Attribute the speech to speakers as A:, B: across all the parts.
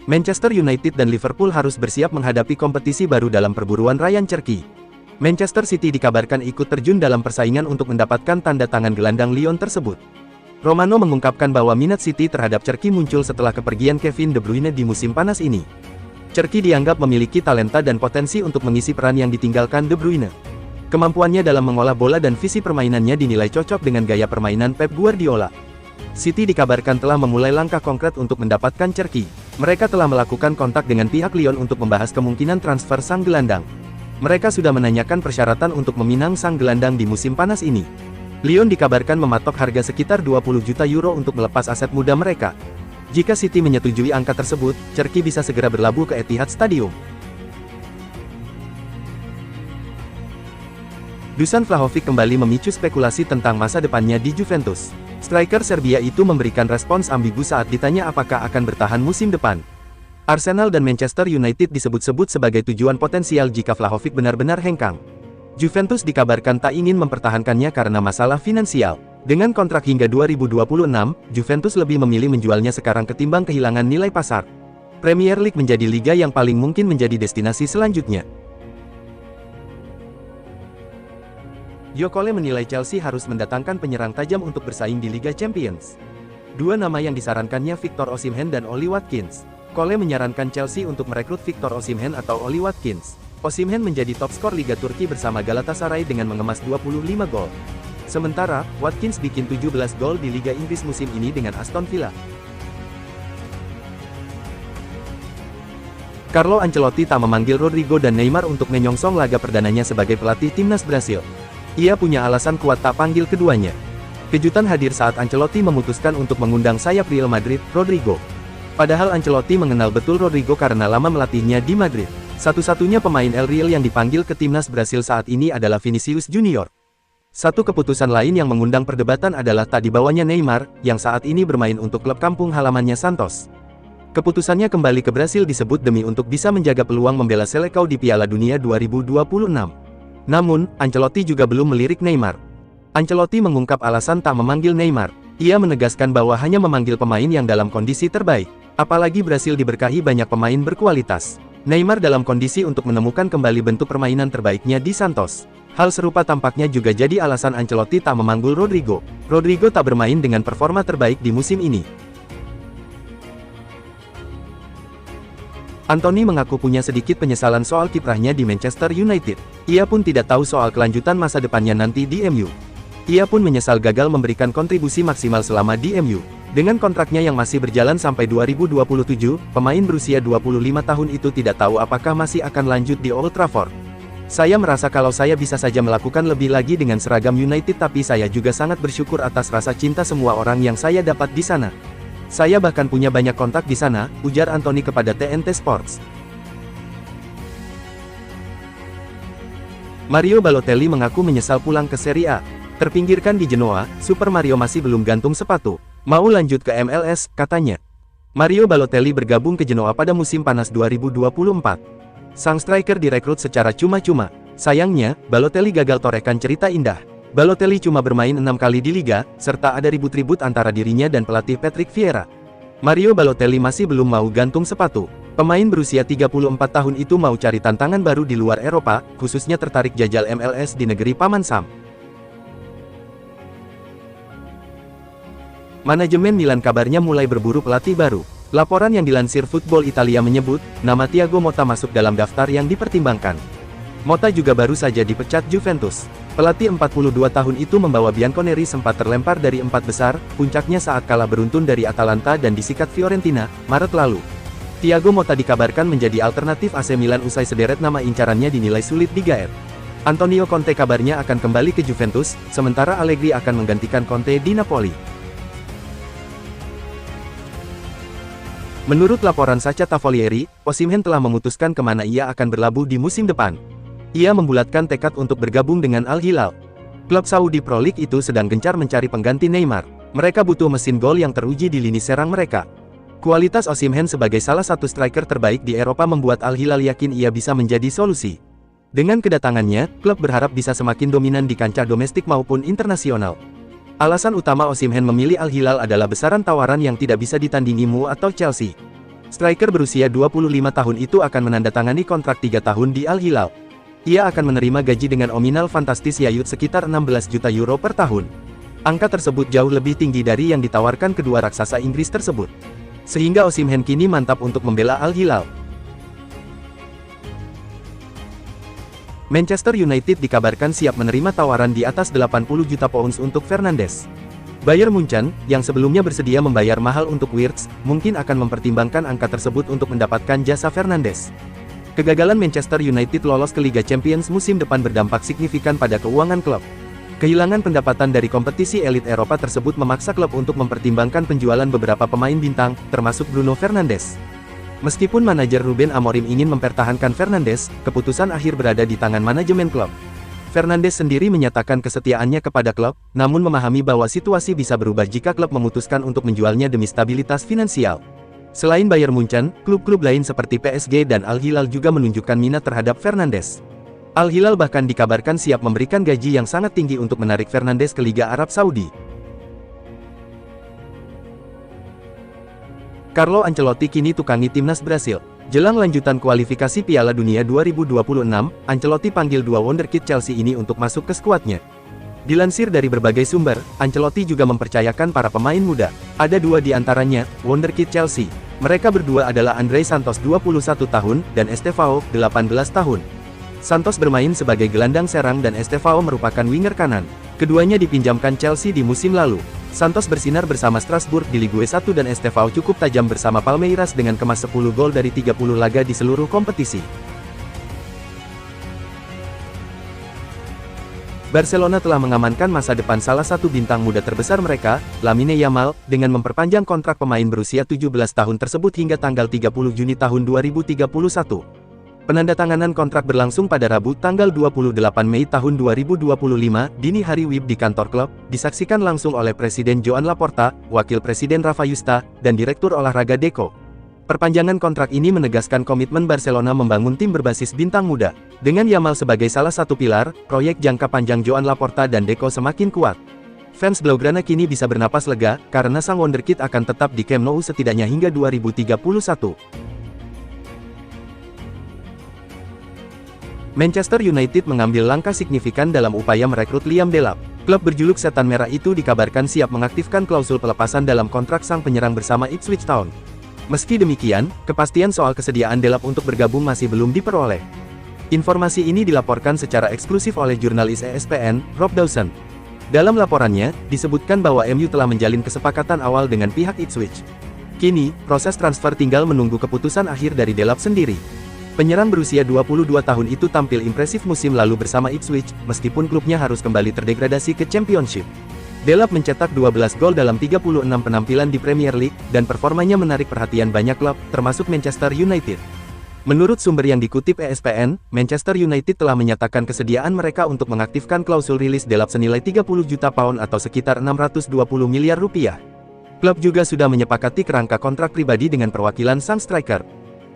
A: Manchester United dan Liverpool harus bersiap menghadapi kompetisi baru dalam perburuan Ryan Cherki. Manchester City dikabarkan ikut terjun dalam persaingan untuk mendapatkan tanda tangan gelandang Lyon tersebut. Romano mengungkapkan bahwa minat City terhadap Cherki muncul setelah kepergian Kevin De Bruyne di musim panas ini. Cherki dianggap memiliki talenta dan potensi untuk mengisi peran yang ditinggalkan De Bruyne. Kemampuannya dalam mengolah bola dan visi permainannya dinilai cocok dengan gaya permainan Pep Guardiola. City dikabarkan telah memulai langkah konkret untuk mendapatkan Cherki. Mereka telah melakukan kontak dengan pihak Lyon untuk membahas kemungkinan transfer sang gelandang. Mereka sudah menanyakan persyaratan untuk meminang sang gelandang di musim panas ini. Lyon dikabarkan mematok harga sekitar 20 juta euro untuk melepas aset muda mereka. Jika City menyetujui angka tersebut, Cherki bisa segera berlabuh ke Etihad Stadium. Dusan Vlahovic kembali memicu spekulasi tentang masa depannya di Juventus. Striker Serbia itu memberikan respons ambigu saat ditanya apakah akan bertahan musim depan. Arsenal dan Manchester United disebut-sebut sebagai tujuan potensial jika Vlahovic benar-benar hengkang. Juventus dikabarkan tak ingin mempertahankannya karena masalah finansial. Dengan kontrak hingga 2026, Juventus lebih memilih menjualnya sekarang ketimbang kehilangan nilai pasar. Premier League menjadi liga yang paling mungkin menjadi destinasi selanjutnya. Jokole menilai Chelsea harus mendatangkan penyerang tajam untuk bersaing di Liga Champions. Dua nama yang disarankannya Victor Osimhen dan Oli Watkins. Kole menyarankan Chelsea untuk merekrut Victor Osimhen atau Oli Watkins. Osimhen menjadi top skor Liga Turki bersama Galatasaray dengan mengemas 25 gol. Sementara, Watkins bikin 17 gol di Liga Inggris musim ini dengan Aston Villa. Carlo Ancelotti tak memanggil Rodrigo dan Neymar untuk menyongsong laga perdananya sebagai pelatih timnas Brasil. Ia punya alasan kuat tak panggil keduanya. Kejutan hadir saat Ancelotti memutuskan untuk mengundang sayap Real Madrid, Rodrigo. Padahal Ancelotti mengenal betul Rodrigo karena lama melatihnya di Madrid. Satu-satunya pemain El Real yang dipanggil ke timnas Brasil saat ini adalah Vinicius Junior. Satu keputusan lain yang mengundang perdebatan adalah tak dibawanya Neymar, yang saat ini bermain untuk klub kampung halamannya Santos. Keputusannya kembali ke Brasil disebut demi untuk bisa menjaga peluang membela Seleção di Piala Dunia 2026. Namun, Ancelotti juga belum melirik Neymar. Ancelotti mengungkap alasan tak memanggil Neymar. Ia menegaskan bahwa hanya memanggil pemain yang dalam kondisi terbaik. Apalagi Brasil diberkahi banyak pemain berkualitas. Neymar dalam kondisi untuk menemukan kembali bentuk permainan terbaiknya di Santos. Hal serupa tampaknya juga jadi alasan Ancelotti tak memanggil Rodrigo. Rodrigo tak bermain dengan performa terbaik di musim ini. Anthony mengaku punya sedikit penyesalan soal kiprahnya di Manchester United. Ia pun tidak tahu soal kelanjutan masa depannya nanti di MU. Ia pun menyesal gagal memberikan kontribusi maksimal selama di MU. Dengan kontraknya yang masih berjalan sampai 2027, pemain berusia 25 tahun itu tidak tahu apakah masih akan lanjut di Old Trafford. Saya merasa kalau saya bisa saja melakukan lebih lagi dengan seragam United, tapi saya juga sangat bersyukur atas rasa cinta semua orang yang saya dapat di sana. Saya bahkan punya banyak kontak di sana, ujar Anthony kepada TNT Sports. Mario Balotelli mengaku menyesal pulang ke Serie A. Terpinggirkan di Genoa, Super Mario masih belum gantung sepatu. Mau lanjut ke MLS, katanya. Mario Balotelli bergabung ke Genoa pada musim panas 2024. Sang striker direkrut secara cuma-cuma. Sayangnya, Balotelli gagal torehkan cerita indah. Balotelli cuma bermain 6 kali di Liga, serta ada ribut-ribut antara dirinya dan pelatih Patrick Vieira. Mario Balotelli masih belum mau gantung sepatu. Pemain berusia 34 tahun itu mau cari tantangan baru di luar Eropa, khususnya tertarik jajal MLS di negeri Paman Sam. Manajemen Milan kabarnya mulai berburu pelatih baru. Laporan yang dilansir Football Italia menyebut, nama Thiago Motta masuk dalam daftar yang dipertimbangkan. Motta juga baru saja dipecat Juventus. Pelatih 42 tahun itu membawa Bianconeri sempat terlempar dari 4 besar, puncaknya saat kalah beruntun dari Atalanta dan disikat Fiorentina, Maret lalu. Thiago Motta dikabarkan menjadi alternatif AC Milan usai sederet nama incarannya dinilai sulit digaet. Antonio Conte kabarnya akan kembali ke Juventus, sementara Allegri akan menggantikan Conte di Napoli. Menurut laporan Sacha Tavolieri, Osimhen telah memutuskan kemana ia akan berlabuh di musim depan. Ia membulatkan tekad untuk bergabung dengan Al Hilal. Klub Saudi Pro League itu sedang gencar mencari pengganti Neymar. Mereka butuh mesin gol yang teruji di lini serang mereka. Kualitas Osimhen sebagai salah satu striker terbaik di Eropa membuat Al Hilal yakin ia bisa menjadi solusi. Dengan kedatangannya, klub berharap bisa semakin dominan di kancah domestik maupun internasional. Alasan utama Osimhen memilih Al Hilal adalah besaran tawaran yang tidak bisa ditandingi MU atau Chelsea. Striker berusia 25 tahun itu akan menandatangani kontrak 3 tahun di Al Hilal. Ia akan menerima gaji dengan nominal fantastis yaitu sekitar 16 juta euro per tahun. Angka tersebut jauh lebih tinggi dari yang ditawarkan kedua raksasa Inggris tersebut. Sehingga Osimhen kini mantap untuk membela Al Hilal. Manchester United dikabarkan siap menerima tawaran di atas 80 juta pounds untuk Fernandes. Bayern Munchen, yang sebelumnya bersedia membayar mahal untuk Wirtz, mungkin akan mempertimbangkan angka tersebut untuk mendapatkan jasa Fernandes. Kegagalan Manchester United lolos ke Liga Champions musim depan berdampak signifikan pada keuangan klub. Kehilangan pendapatan dari kompetisi elit Eropa tersebut memaksa klub untuk mempertimbangkan penjualan beberapa pemain bintang, termasuk Bruno Fernandes. Meskipun manajer Ruben Amorim ingin mempertahankan Fernandes, keputusan akhir berada di tangan manajemen klub. Fernandes sendiri menyatakan kesetiaannya kepada klub, namun memahami bahwa situasi bisa berubah jika klub memutuskan untuk menjualnya demi stabilitas finansial. Selain Bayern Munchen, klub-klub lain seperti PSG dan Al Hilal juga menunjukkan minat terhadap Fernandes. Al Hilal bahkan dikabarkan siap memberikan gaji yang sangat tinggi untuk menarik Fernandes ke Liga Arab Saudi. Carlo Ancelotti kini tukangi timnas Brasil. Jelang lanjutan kualifikasi Piala Dunia 2026, Ancelotti panggil dua wonderkid Chelsea ini untuk masuk ke skuadnya. Dilansir dari berbagai sumber, Ancelotti juga mempercayakan para pemain muda. Ada dua di antaranya, wonderkid Chelsea. Mereka berdua adalah Andrei Santos 21 tahun, dan Estevao, 18 tahun. Santos bermain sebagai gelandang serang dan Estevao merupakan winger kanan. Keduanya dipinjamkan Chelsea di musim lalu. Santos bersinar bersama Strasbourg di Ligue 1 dan Estevao cukup tajam bersama Palmeiras dengan kemas 10 gol dari 30 laga di seluruh kompetisi. Barcelona telah mengamankan masa depan salah satu bintang muda terbesar mereka, Lamine Yamal, dengan memperpanjang kontrak pemain berusia 17 tahun tersebut hingga tanggal 30 Juni tahun 2031. Penandatanganan kontrak berlangsung pada Rabu tanggal 28 Mei tahun 2025, dini hari WIB di kantor klub, disaksikan langsung oleh Presiden Joan Laporta, Wakil Presiden Rafa Yusta, dan Direktur Olahraga Deco. Perpanjangan kontrak ini menegaskan komitmen Barcelona membangun tim berbasis bintang muda. Dengan Yamal sebagai salah satu pilar, proyek jangka panjang Joan Laporta dan Deco semakin kuat. Fans Blaugrana kini bisa bernapas lega, karena sang wonderkid akan tetap di Camp Nou setidaknya hingga 2031. Manchester United mengambil langkah signifikan dalam upaya merekrut Liam Delap. Klub berjuluk Setan Merah itu dikabarkan siap mengaktifkan klausul pelepasan dalam kontrak sang penyerang bersama Ipswich Town. Meski demikian, kepastian soal kesediaan Delap untuk bergabung masih belum diperoleh. Informasi ini dilaporkan secara eksklusif oleh jurnalis ESPN, Rob Dawson. Dalam laporannya, disebutkan bahwa MU telah menjalin kesepakatan awal dengan pihak Ipswich. Kini, proses transfer tinggal menunggu keputusan akhir dari Delap sendiri. Penyerang berusia 22 tahun itu tampil impresif musim lalu bersama Ipswich, meskipun klubnya harus kembali terdegradasi ke Championship. Delap mencetak 12 gol dalam 36 penampilan di Premier League, dan performanya menarik perhatian banyak klub, termasuk Manchester United. Menurut sumber yang dikutip ESPN, Manchester United telah menyatakan kesediaan mereka untuk mengaktifkan klausul rilis Delap senilai 30 juta pound atau sekitar 620 miliar rupiah. Klub juga sudah menyepakati kerangka kontrak pribadi dengan perwakilan sang striker.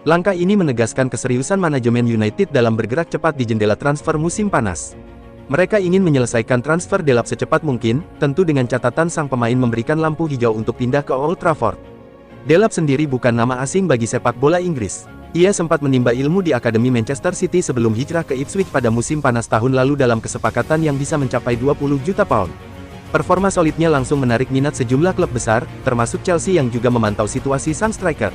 A: Langkah ini menegaskan keseriusan manajemen United dalam bergerak cepat di jendela transfer musim panas. Mereka ingin menyelesaikan transfer Delap secepat mungkin, tentu dengan catatan sang pemain memberikan lampu hijau untuk pindah ke Old Trafford. Delap sendiri bukan nama asing bagi sepak bola Inggris. Ia sempat menimba ilmu di Akademi Manchester City sebelum hijrah ke Ipswich pada musim panas tahun lalu dalam kesepakatan yang bisa mencapai 20 juta pound. Performa solidnya langsung menarik minat sejumlah klub besar, termasuk Chelsea yang juga memantau situasi sang striker.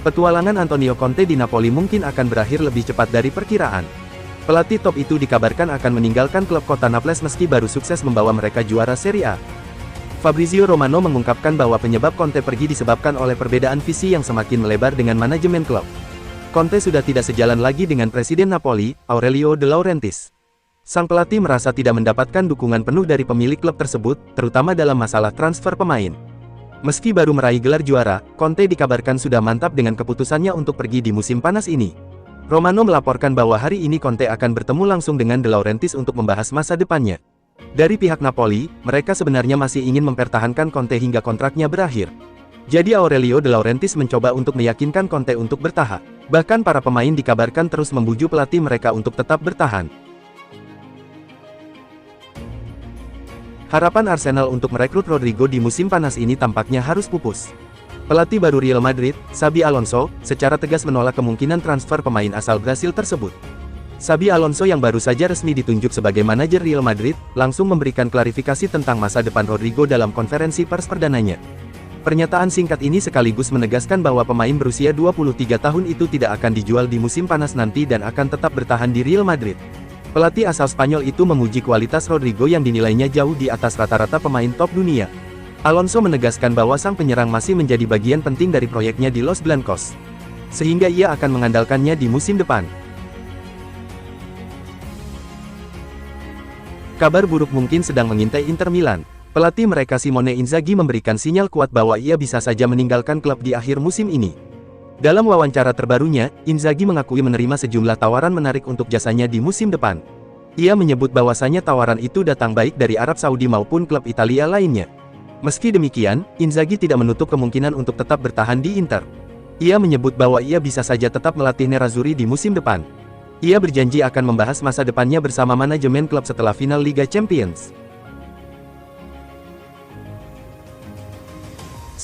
A: Petualangan Antonio Conte di Napoli mungkin akan berakhir lebih cepat dari perkiraan. Pelatih top itu dikabarkan akan meninggalkan klub kota Naples meski baru sukses membawa mereka juara Serie A. Fabrizio Romano mengungkapkan bahwa penyebab Conte pergi disebabkan oleh perbedaan visi yang semakin melebar dengan manajemen klub. Conte sudah tidak sejalan lagi dengan Presiden Napoli, Aurelio De Laurentiis. Sang pelatih merasa tidak mendapatkan dukungan penuh dari pemilik klub tersebut, terutama dalam masalah transfer pemain. Meski baru meraih gelar juara, Conte dikabarkan sudah mantap dengan keputusannya untuk pergi di musim panas ini. Romano melaporkan bahwa hari ini Conte akan bertemu langsung dengan De Laurentiis untuk membahas masa depannya. Dari pihak Napoli, mereka sebenarnya masih ingin mempertahankan Conte hingga kontraknya berakhir. Jadi Aurelio De Laurentiis mencoba untuk meyakinkan Conte untuk bertahan. Bahkan para pemain dikabarkan terus membujuk pelatih mereka untuk tetap bertahan. Harapan Arsenal untuk merekrut Rodrigo di musim panas ini tampaknya harus pupus. Pelatih baru Real Madrid, Xabi Alonso, secara tegas menolak kemungkinan transfer pemain asal Brasil tersebut. Xabi Alonso yang baru saja resmi ditunjuk sebagai manajer Real Madrid, langsung memberikan klarifikasi tentang masa depan Rodrigo dalam konferensi pers perdananya. Pernyataan singkat ini sekaligus menegaskan bahwa pemain berusia 23 tahun itu tidak akan dijual di musim panas nanti dan akan tetap bertahan di Real Madrid. Pelatih asal Spanyol itu memuji kualitas Rodrigo yang dinilainya jauh di atas rata-rata pemain top dunia. Alonso menegaskan bahwa sang penyerang masih menjadi bagian penting dari proyeknya di Los Blancos, sehingga ia akan mengandalkannya di musim depan. Kabar buruk mungkin sedang mengintai Inter Milan. Pelatih mereka Simone Inzaghi memberikan sinyal kuat bahwa ia bisa saja meninggalkan klub di akhir musim ini. Dalam wawancara terbarunya, Inzaghi mengakui menerima sejumlah tawaran menarik untuk jasanya di musim depan. Ia menyebut bahwasanya tawaran itu datang baik dari Arab Saudi maupun klub Italia lainnya. Meski demikian, Inzaghi tidak menutup kemungkinan untuk tetap bertahan di Inter. Ia menyebut bahwa ia bisa saja tetap melatih Nerazzurri di musim depan. Ia berjanji akan membahas masa depannya bersama manajemen klub setelah final Liga Champions.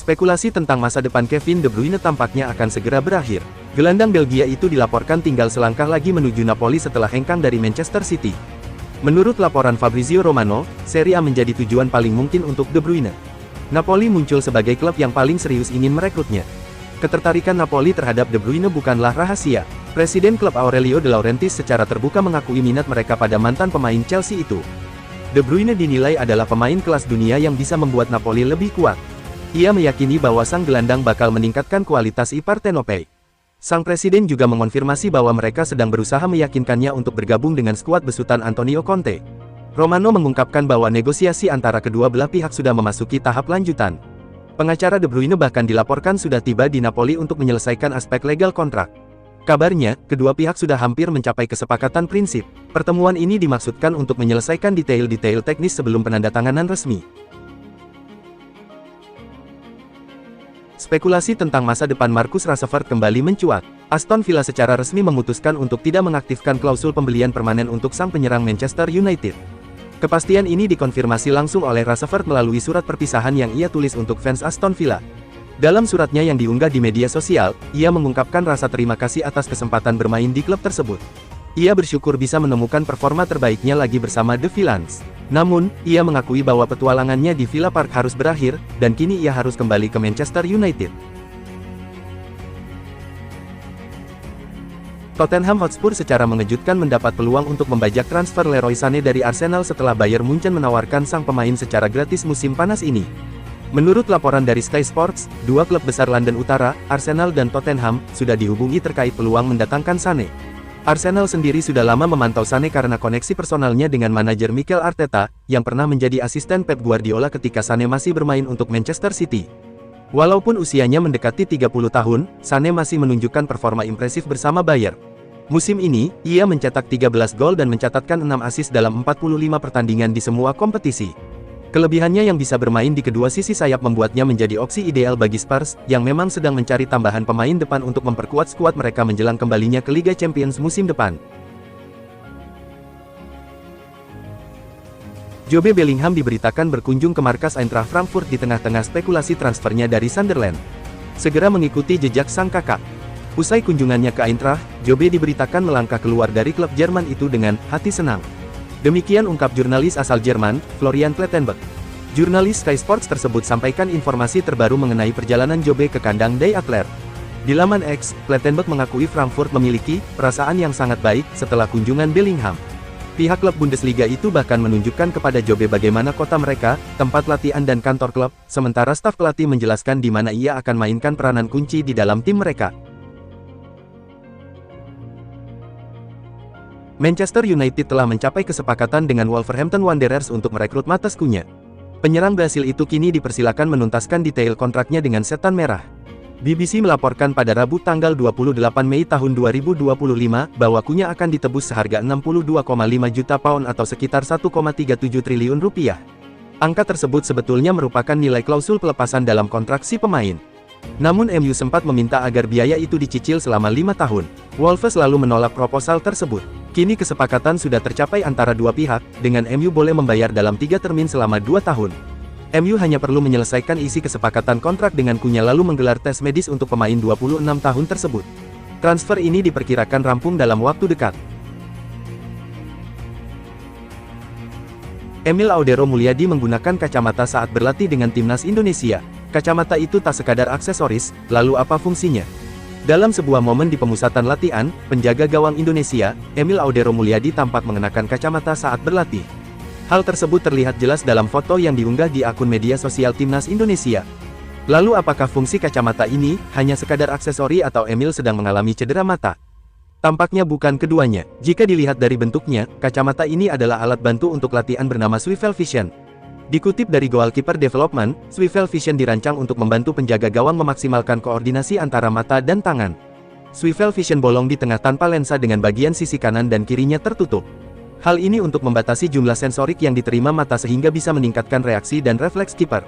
A: Spekulasi tentang masa depan Kevin De Bruyne tampaknya akan segera berakhir. Gelandang Belgia itu dilaporkan tinggal selangkah lagi menuju Napoli setelah hengkang dari Manchester City. Menurut laporan Fabrizio Romano, Serie A menjadi tujuan paling mungkin untuk De Bruyne. Napoli muncul sebagai klub yang paling serius ingin merekrutnya. Ketertarikan Napoli terhadap De Bruyne bukanlah rahasia. Presiden klub Aurelio De Laurentiis secara terbuka mengakui minat mereka pada mantan pemain Chelsea itu. De Bruyne dinilai adalah pemain kelas dunia yang bisa membuat Napoli lebih kuat. Ia meyakini bahwa sang gelandang bakal meningkatkan kualitas Partenope. Sang presiden juga mengonfirmasi bahwa mereka sedang berusaha meyakinkannya untuk bergabung dengan skuad besutan Antonio Conte. Romano mengungkapkan bahwa negosiasi antara kedua belah pihak sudah memasuki tahap lanjutan. Pengacara De Bruyne bahkan dilaporkan sudah tiba di Napoli untuk menyelesaikan aspek legal kontrak. Kabarnya, kedua pihak sudah hampir mencapai kesepakatan prinsip. Pertemuan ini dimaksudkan untuk menyelesaikan detail-detail teknis sebelum penandatanganan resmi. Spekulasi tentang masa depan Marcus Rashford kembali mencuat. Aston Villa secara resmi memutuskan untuk tidak mengaktifkan klausul pembelian permanen untuk sang penyerang Manchester United. Kepastian ini dikonfirmasi langsung oleh Rashford melalui surat perpisahan yang ia tulis untuk fans Aston Villa. Dalam suratnya yang diunggah di media sosial, ia mengungkapkan rasa terima kasih atas kesempatan bermain di klub tersebut. Ia bersyukur bisa menemukan performa terbaiknya lagi bersama The Villains. Namun, ia mengakui bahwa petualangannya di Villa Park harus berakhir, dan kini ia harus kembali ke Manchester United. Tottenham Hotspur secara mengejutkan mendapat peluang untuk membajak transfer Leroy Sané dari Arsenal setelah Bayern Munchen menawarkan sang pemain secara gratis musim panas ini. Menurut laporan dari Sky Sports, dua klub besar London Utara, Arsenal dan Tottenham, sudah dihubungi terkait peluang mendatangkan Sané. Arsenal sendiri sudah lama memantau Sané karena koneksi personalnya dengan manajer Mikel Arteta, yang pernah menjadi asisten Pep Guardiola ketika Sané masih bermain untuk Manchester City. Walaupun usianya mendekati 30 tahun, Sané masih menunjukkan performa impresif bersama Bayern. Musim ini, ia mencetak 13 gol dan mencatatkan 6 assist dalam 45 pertandingan di semua kompetisi. Kelebihannya yang bisa bermain di kedua sisi sayap membuatnya menjadi opsi ideal bagi Spurs, yang memang sedang mencari tambahan pemain depan untuk memperkuat skuad mereka menjelang kembalinya ke Liga Champions musim depan. Jobe Bellingham diberitakan berkunjung ke markas Eintracht Frankfurt di tengah-tengah spekulasi transfernya dari Sunderland. Segera mengikuti jejak sang kakak. Usai kunjungannya ke Eintracht, Jobe diberitakan melangkah keluar dari klub Jerman itu dengan hati senang. Demikian ungkap jurnalis asal Jerman, Florian Plettenberg. Jurnalis Sky Sports tersebut sampaikan informasi terbaru mengenai perjalanan Jobe ke kandang Die Adler. Di laman X, Plettenberg mengakui Frankfurt memiliki perasaan yang sangat baik setelah kunjungan Bellingham. Pihak klub Bundesliga itu bahkan menunjukkan kepada Jobe bagaimana kota mereka, tempat latihan dan kantor klub, sementara staf pelatih menjelaskan di mana ia akan mainkan peranan kunci di dalam tim mereka. Manchester United telah mencapai kesepakatan dengan Wolverhampton Wanderers untuk merekrut Matheus Cunha. Penyerang Brasil itu kini dipersilakan menuntaskan detail kontraknya dengan Setan Merah. BBC melaporkan pada Rabu tanggal 28 Mei tahun 2025 bahwa Cunha akan ditebus seharga 62,5 juta pound atau sekitar 1,37 triliun rupiah. Angka tersebut sebetulnya merupakan nilai klausul pelepasan dalam kontrak si pemain. Namun MU sempat meminta agar biaya itu dicicil selama 5 tahun. Wolves lalu menolak proposal tersebut. Kini kesepakatan sudah tercapai antara dua pihak, dengan MU boleh membayar dalam 3 termin selama 2 tahun. MU hanya perlu menyelesaikan isi kesepakatan kontrak dengan Cunha lalu menggelar tes medis untuk pemain 26 tahun tersebut. Transfer ini diperkirakan rampung dalam waktu dekat. Emil Audero Mulyadi menggunakan kacamata saat berlatih dengan timnas Indonesia. Kacamata itu tak sekadar aksesoris, lalu apa fungsinya? Dalam sebuah momen di pemusatan latihan, penjaga gawang Indonesia, Emil Audero Mulyadi tampak mengenakan kacamata saat berlatih. Hal tersebut terlihat jelas dalam foto yang diunggah di akun media sosial timnas Indonesia. Lalu apakah fungsi kacamata ini hanya sekadar aksesori atau Emil sedang mengalami cedera mata? Tampaknya bukan keduanya. Jika dilihat dari bentuknya, kacamata ini adalah alat bantu untuk latihan bernama Swivel Vision. Dikutip dari Goalkeeper Development, Swivel Vision dirancang untuk membantu penjaga gawang memaksimalkan koordinasi antara mata dan tangan. Swivel Vision bolong di tengah tanpa lensa dengan bagian sisi kanan dan kirinya tertutup. Hal ini untuk membatasi jumlah sensorik yang diterima mata sehingga bisa meningkatkan reaksi dan refleks kiper.